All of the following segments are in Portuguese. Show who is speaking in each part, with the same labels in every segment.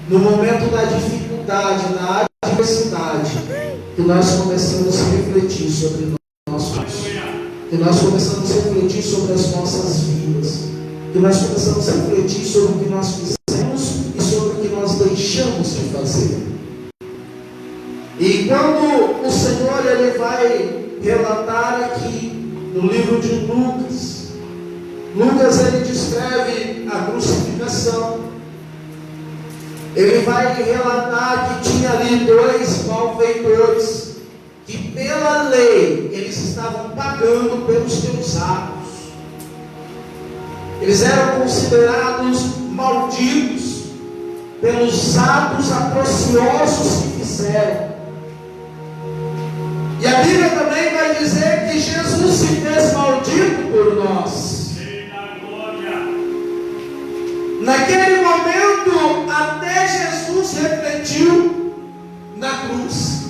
Speaker 1: no momento da dificuldade, na adversidade, que nós começamos a refletir sobre nós, que nós começamos a refletir sobre as nossas vidas, que nós começamos a refletir sobre o que nós fizemos e sobre o que nós deixamos de fazer. E quando o Senhor ele vai relatar aqui no livro de Lucas, ele descreve a crucificação. Ele vai relatar que tinha ali 2 malfeitores, que pela lei eles estavam pagando pelos seus atos. Eles eram considerados malditos pelos atos atrociosos que fizeram. E a Bíblia também vai dizer que Jesus se fez maldito por nós. Naquele momento, até Jesus refletiu na cruz,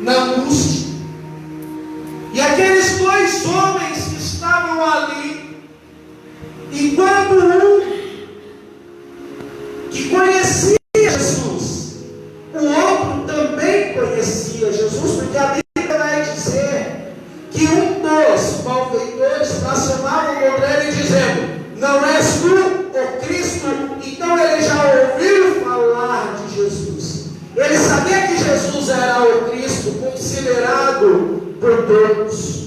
Speaker 1: na angústia. E aqueles 2 homens que estavam ali, enquanto um que conhecia Jesus, o outro também conhecia Jesus, porque a Bíblia vai dizer que um dos malfeitores blasfemava contra ele, dizendo: não és tu o Cristo? Então ele já ouviu falar de Jesus. Ele sabia que Jesus era o Cristo, considerado por todos.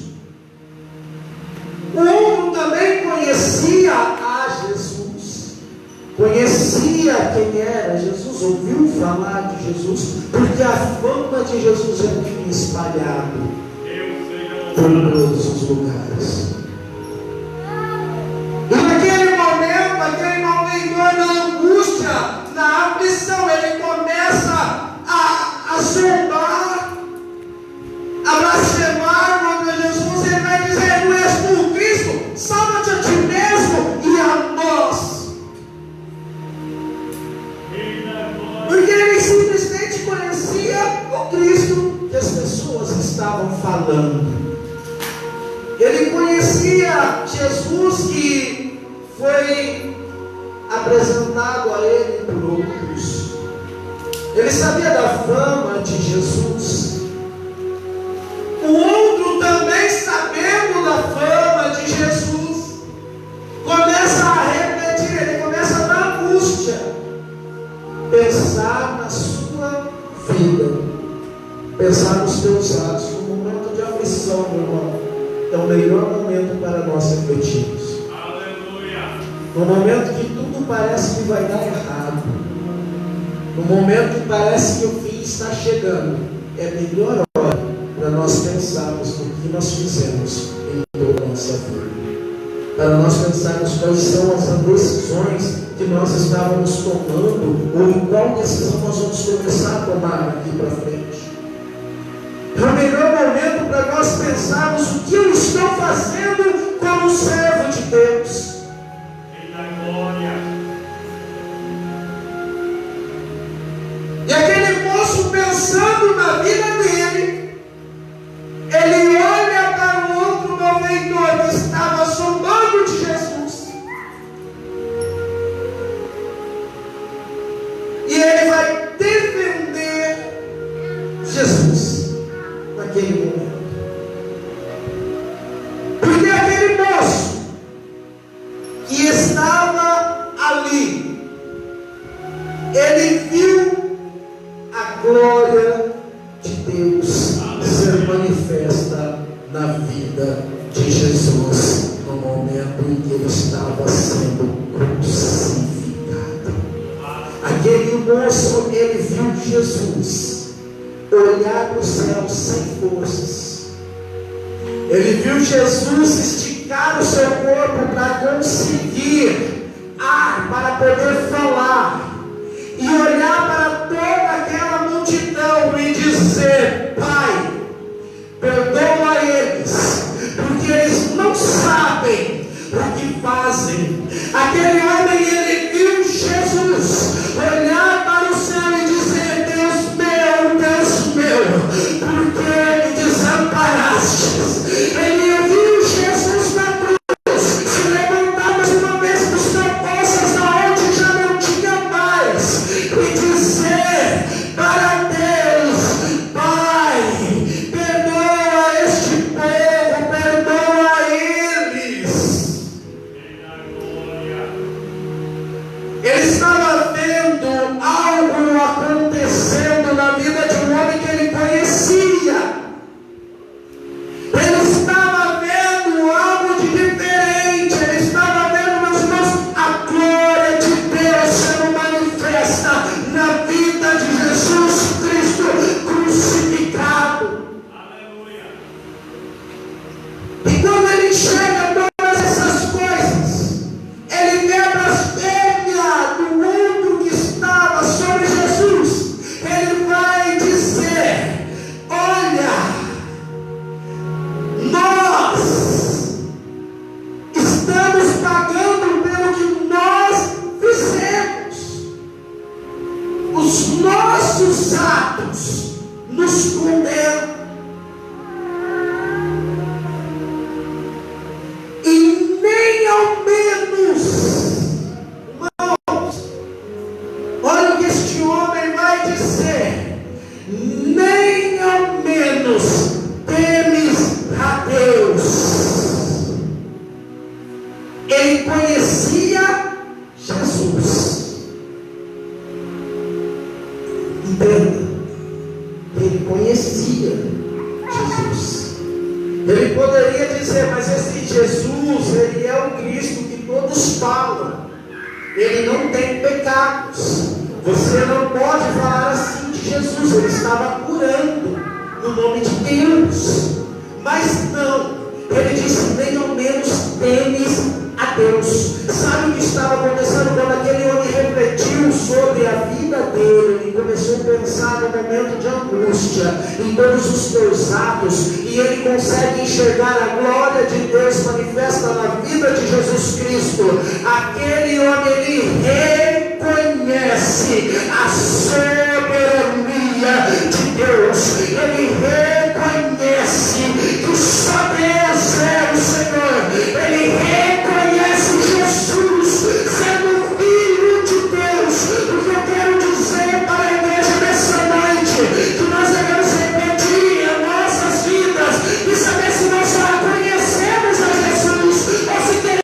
Speaker 1: O outro também conhecia a Jesus, conhecia quem era Jesus, ouviu falar de Jesus, porque a fama de Jesus já tinha espalhado por todos os lugares. E naquele momento, aquele malfeitor, na angústia, na aflição, ele começa a zombar, a blasfemar contra Jesus. Ele vai dizer: não és tu o Cristo? Salva-te a ti mesmo e a nós. Porque ele simplesmente conhecia o Cristo que as pessoas estavam falando. Ele conhecia Jesus que foi apresentado a ele por outros. Ele sabia da fama de Jesus. O outro também, sabendo da fama de Jesus, começa a refletir, ele começa na angústia, pensar na sua vida, pensar nos teus atos. No momento de aflição, meu irmão, é o melhor momento para nós refletirmos. Aleluia. No momento que tudo parece que vai dar errado, no momento que parece que o fim está chegando, é a melhor hora para nós pensarmos no que nós fizemos em toda a nossa vida, para nós pensarmos quais são as decisões que nós estávamos tomando, ou em qual decisão nós vamos começar a tomar aqui para frente. É o melhor momento para nós pensarmos o que eu estou fazendo como servo de Deus. E aquele moço, pensando na vida dele, ele olha para o outro malfeitor que estava zombando de Jesus, e ele vai defender Jesus naquele momento. Porque aquele moço que estava ali, ele viu a glória de Deus ser manifesta na vida de Jesus no momento em que ele estava sendo crucificado. Aquele moço, ele viu Jesus olhar para o céu sem forças. Ele viu Jesus esticar o seu corpo para conseguir ar, para poder falar, e olhar para toda aquela multidão e dizer: Pai, perdoa eles, porque eles não sabem o que fazem. Aquele homem, ele viu Jesus olhar para o céu e dizer: Deus meu, porque me desamparaste. Ele viu Jesus na cruz se levantar mais uma vez dos propósitos aonde já não tinha estava vendo algo acontecendo na vida de um homem que ele conhecia. Ele estava vendo algo de diferente. Ele estava vendo, meus irmãos, a glória de Deus sendo manifesta na vida de Jesus Cristo crucificado. Aleluia. E quando ele chega todas essas coisas, ele vê a blasfêmia do mundo que estava sobre Jesus. Ele vai dizer: olha, nós estamos pagando pelo que nós fizemos. Os nossos atos nos condenam. E nem ao menos, irmãos, olha o que este homem vai dizer: nem ao menos temes a Deus. Ele conhecia Jesus. Entenda, ele conhecia Jesus. Ele poderia dizer: mas esse Jesus, ele é o Cristo que todos falam. Ele não tem pecados. Você não pode falar assim de Jesus. Ele estava curando no nome de Deus. Mas não, ele disse: nem ao menos temes a Deus. Sabe o que estava acontecendo quando aquele homem refletiu sobre a vida dele? Ele começou a pensar no momento de angústia, em todos os seus atos, e ele consegue enxergar a glória de Deus manifesta na vida de Jesus Cristo. Aquele homem, ele reconhece a soberania de Deus. Ele reconhece que só Deus é o Senhor. Ele reconhece Jesus sendo Filho de Deus. O que eu quero dizer para a igreja nessa noite, que nós devemos repetir em nossas vidas e saber se nós já conhecemos a Jesus ou se queremos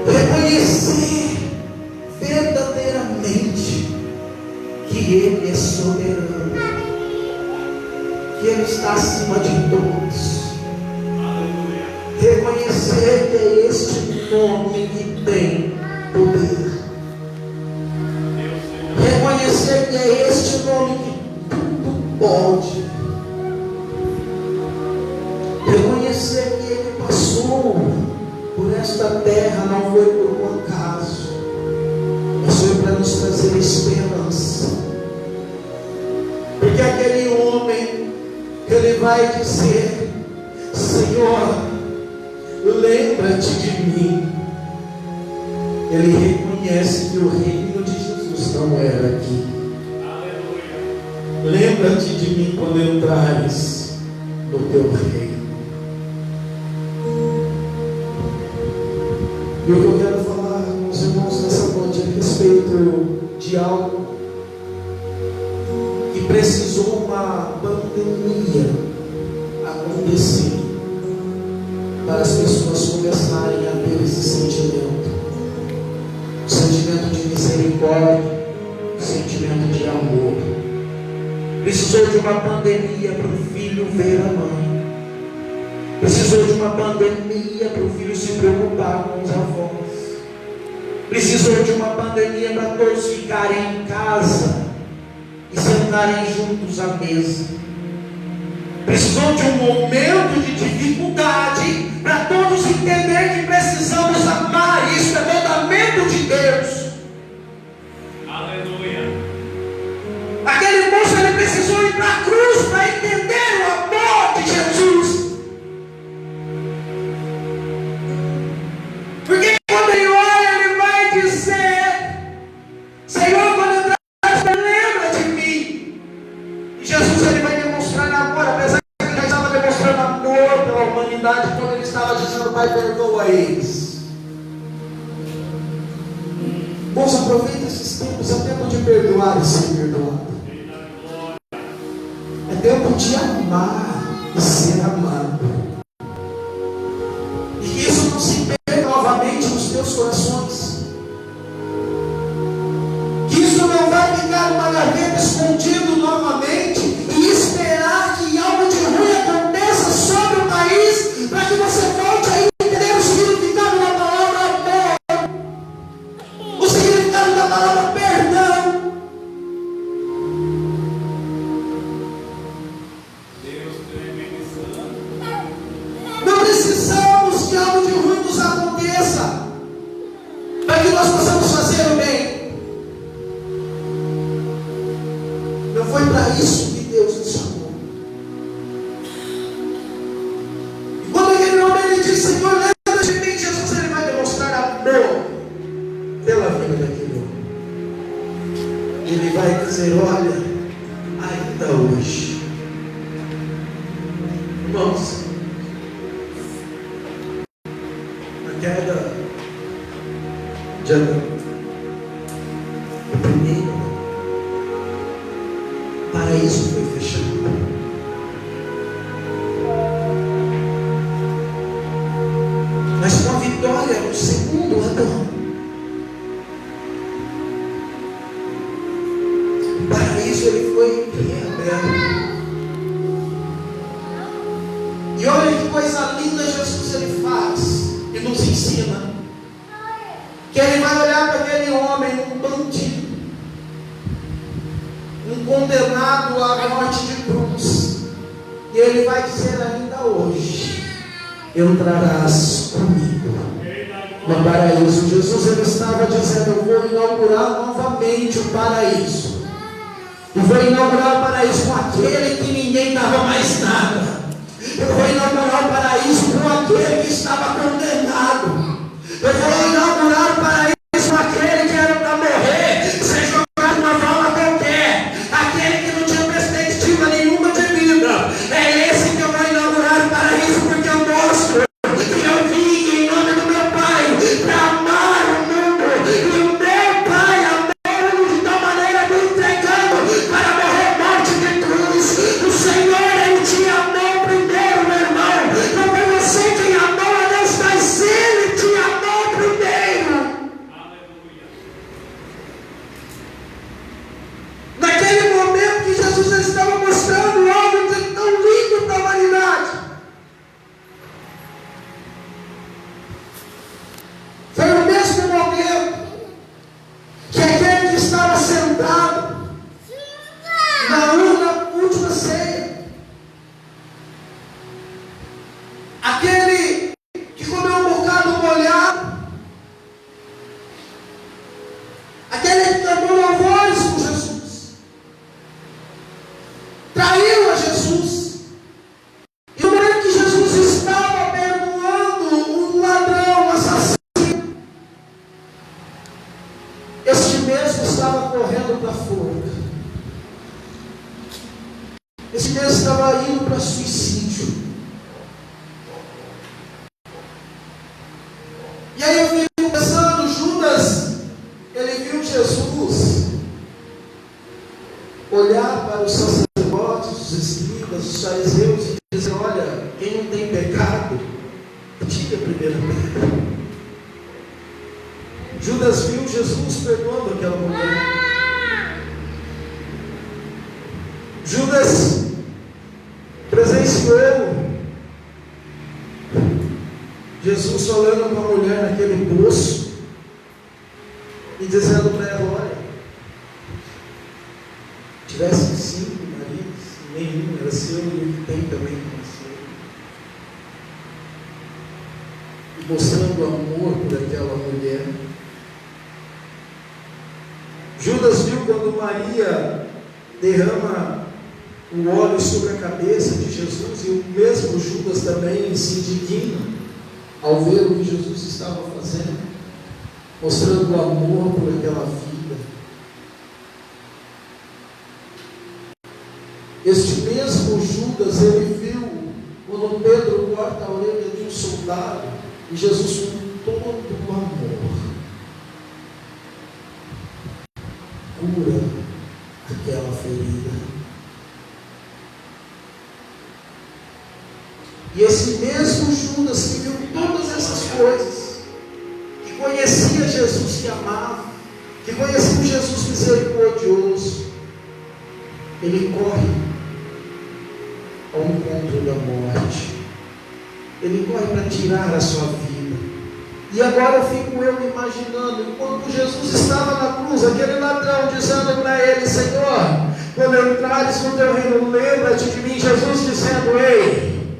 Speaker 1: reconhecer verdadeiramente que Ele é soberano, que Ele está acima de todos. Reconhecer que é este nome que tem poder. Reconhecer que é este nome que tudo pode. Reconhecer que Ele passou por esta terra, não foi por um acaso, mas foi para nos trazer esperança. Porque aquele homem, ele vai dizer: Senhor, lembra-te de mim. Ele reconhece que o reino de Jesus não era aqui. Lembra-te de mim quando entrares no teu reino. E o que eu quero falar com os irmãos nessa noite a respeito de algo que precisou uma pandemia acontecer para as pessoas começarem a ter esse sentimento. O sentimento de misericórdia, o sentimento de amor. Precisou de uma pandemia para o filho ver a mãe. Precisou de uma pandemia para o filho se preocupar com os avós. Precisou de uma pandemia para todos ficarem em casa e sentarem juntos à mesa. Precisou de um momento de dificuldade para todos entenderem que precisamos amar. Isso é mandamento de Deus. Aleluia. Aquele moço, ele precisou ir para a cruz para entender o amor de Jesus. humanidade quando ele estava dizendo: Pai, perdoa eles. Irmãos, aproveita esses tempos, é tempo de perdoar e ser perdoado. É tempo de amar e ser amado. E que isso não se perca novamente nos teus corações. Que isso não vai ficar numa gaveta escondido novamente e esperar que algo de ruim aconteça sobre o país para que você volte a entender o significado da palavra amor, o significado da palavra perdão. Não precisamos que algo de ruim nos aconteça para que nós possamos fazer o bem. Não foi para isso que Deus nos chamou. E quando aquele homem ele diz: Senhor, lembra de mim, Jesus, ele vai demonstrar amor pela vida daquele homem. Ele vai dizer: olha, ainda hoje, irmãos, a queda de Adão, o primeiro paraíso foi fechado. Mas com a vitória do segundo Adão, o paraíso ele foi reaberto. E olha que coisa linda Jesus ele faz e nos ensina. Que ele vai olhar para aquele homem, um bandido, um condenado à morte de cruz, e ele vai dizer: ainda hoje entrarás comigo no paraíso. Jesus ele estava dizendo: eu vou inaugurar novamente o paraíso, e vou inaugurar o paraíso com aquele que ninguém dava mais nada. Eu vou inaugurar o paraíso com aquele que estava condenado. Eu vou inaugurar o paraíso com aquele que era para morrer, ser jogado numa vala qualquer, aquele que não tinha perspectiva nenhuma de vida. É esse que eu vou inaugurar o paraíso, porque eu mostro que eu vim em nome do meu Pai para amar o mundo, e o meu Pai amou o mundo de tal maneira me entregando para morrer morte de cruz. O Senhor ele te amou primeiro, meu irmão. Não foi você quem amou a Deus, mas Ele te amou primeiro. Naquele momento que Jesus estava mostrando algo de tão lindo para a humanidade, foi no mesmo momento que aquele que estava sentado na última ceia, aquele que comeu um bocado molhado, aquele que cantou louvores com Jesus, traiu a Jesus. E no momento que Jesus estava perdoando um ladrão, um assassino, este mesmo estava correndo para a forca. Esse mesmo estava indo para suicídio. E aí eu fico pensando, Judas, ele viu Jesus olhar para os sacerdotes, os escribas, os fariseus e dizer: olha, quem não tem pecado, tira a primeira pedra. Judas viu Jesus perdoando aquela mulher. Judas presenciou Jesus olhando para a mulher naquele poço e dizendo para ela: olha, tivesse 5 maridos, nenhum era seu, e o que tem também não é seu. E mostrando amor por aquela mulher. Judas viu quando Maria derrama o óleo sobre a cabeça de Jesus, e o mesmo Judas também se indigna ao ver o que Jesus estava fazendo, mostrando amor por aquela vida. Este mesmo Judas, ele viu quando Pedro corta a orelha de um soldado, e Jesus, com todo o amor, cura aquela ferida. E esse mesmo Judas que viu todas essas coisas, que conhecia Jesus que amava, que conhecia um Jesus misericordioso, ele corre ao encontro da morte. Ele corre para tirar a sua vida. E agora fico eu me imaginando, enquanto Jesus estava na cruz, aquele ladrão dizendo para ele: Senhor, quando entrares no teu reino, lembra-te de mim. Jesus dizendo: ei,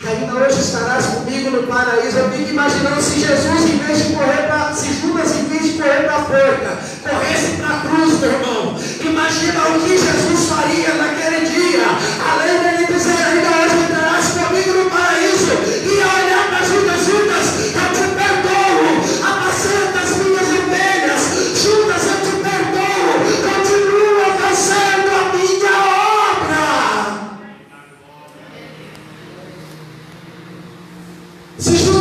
Speaker 1: ainda hoje estarás comigo no paraíso. Eu fico imaginando se Jesus, em vez de correr para, se Judas, em vez de correr para a forca, corresse para a cruz, meu irmão. Imagina o que Jesus faria naquele dia. Além dele dizer: ainda hoje estarás comigo no paraíso, e olhar para Judas: Judas, eu te perdoo, apacenta as minhas ovelhas. Judas, eu te perdoo, continua fazendo a minha obra. Se Judas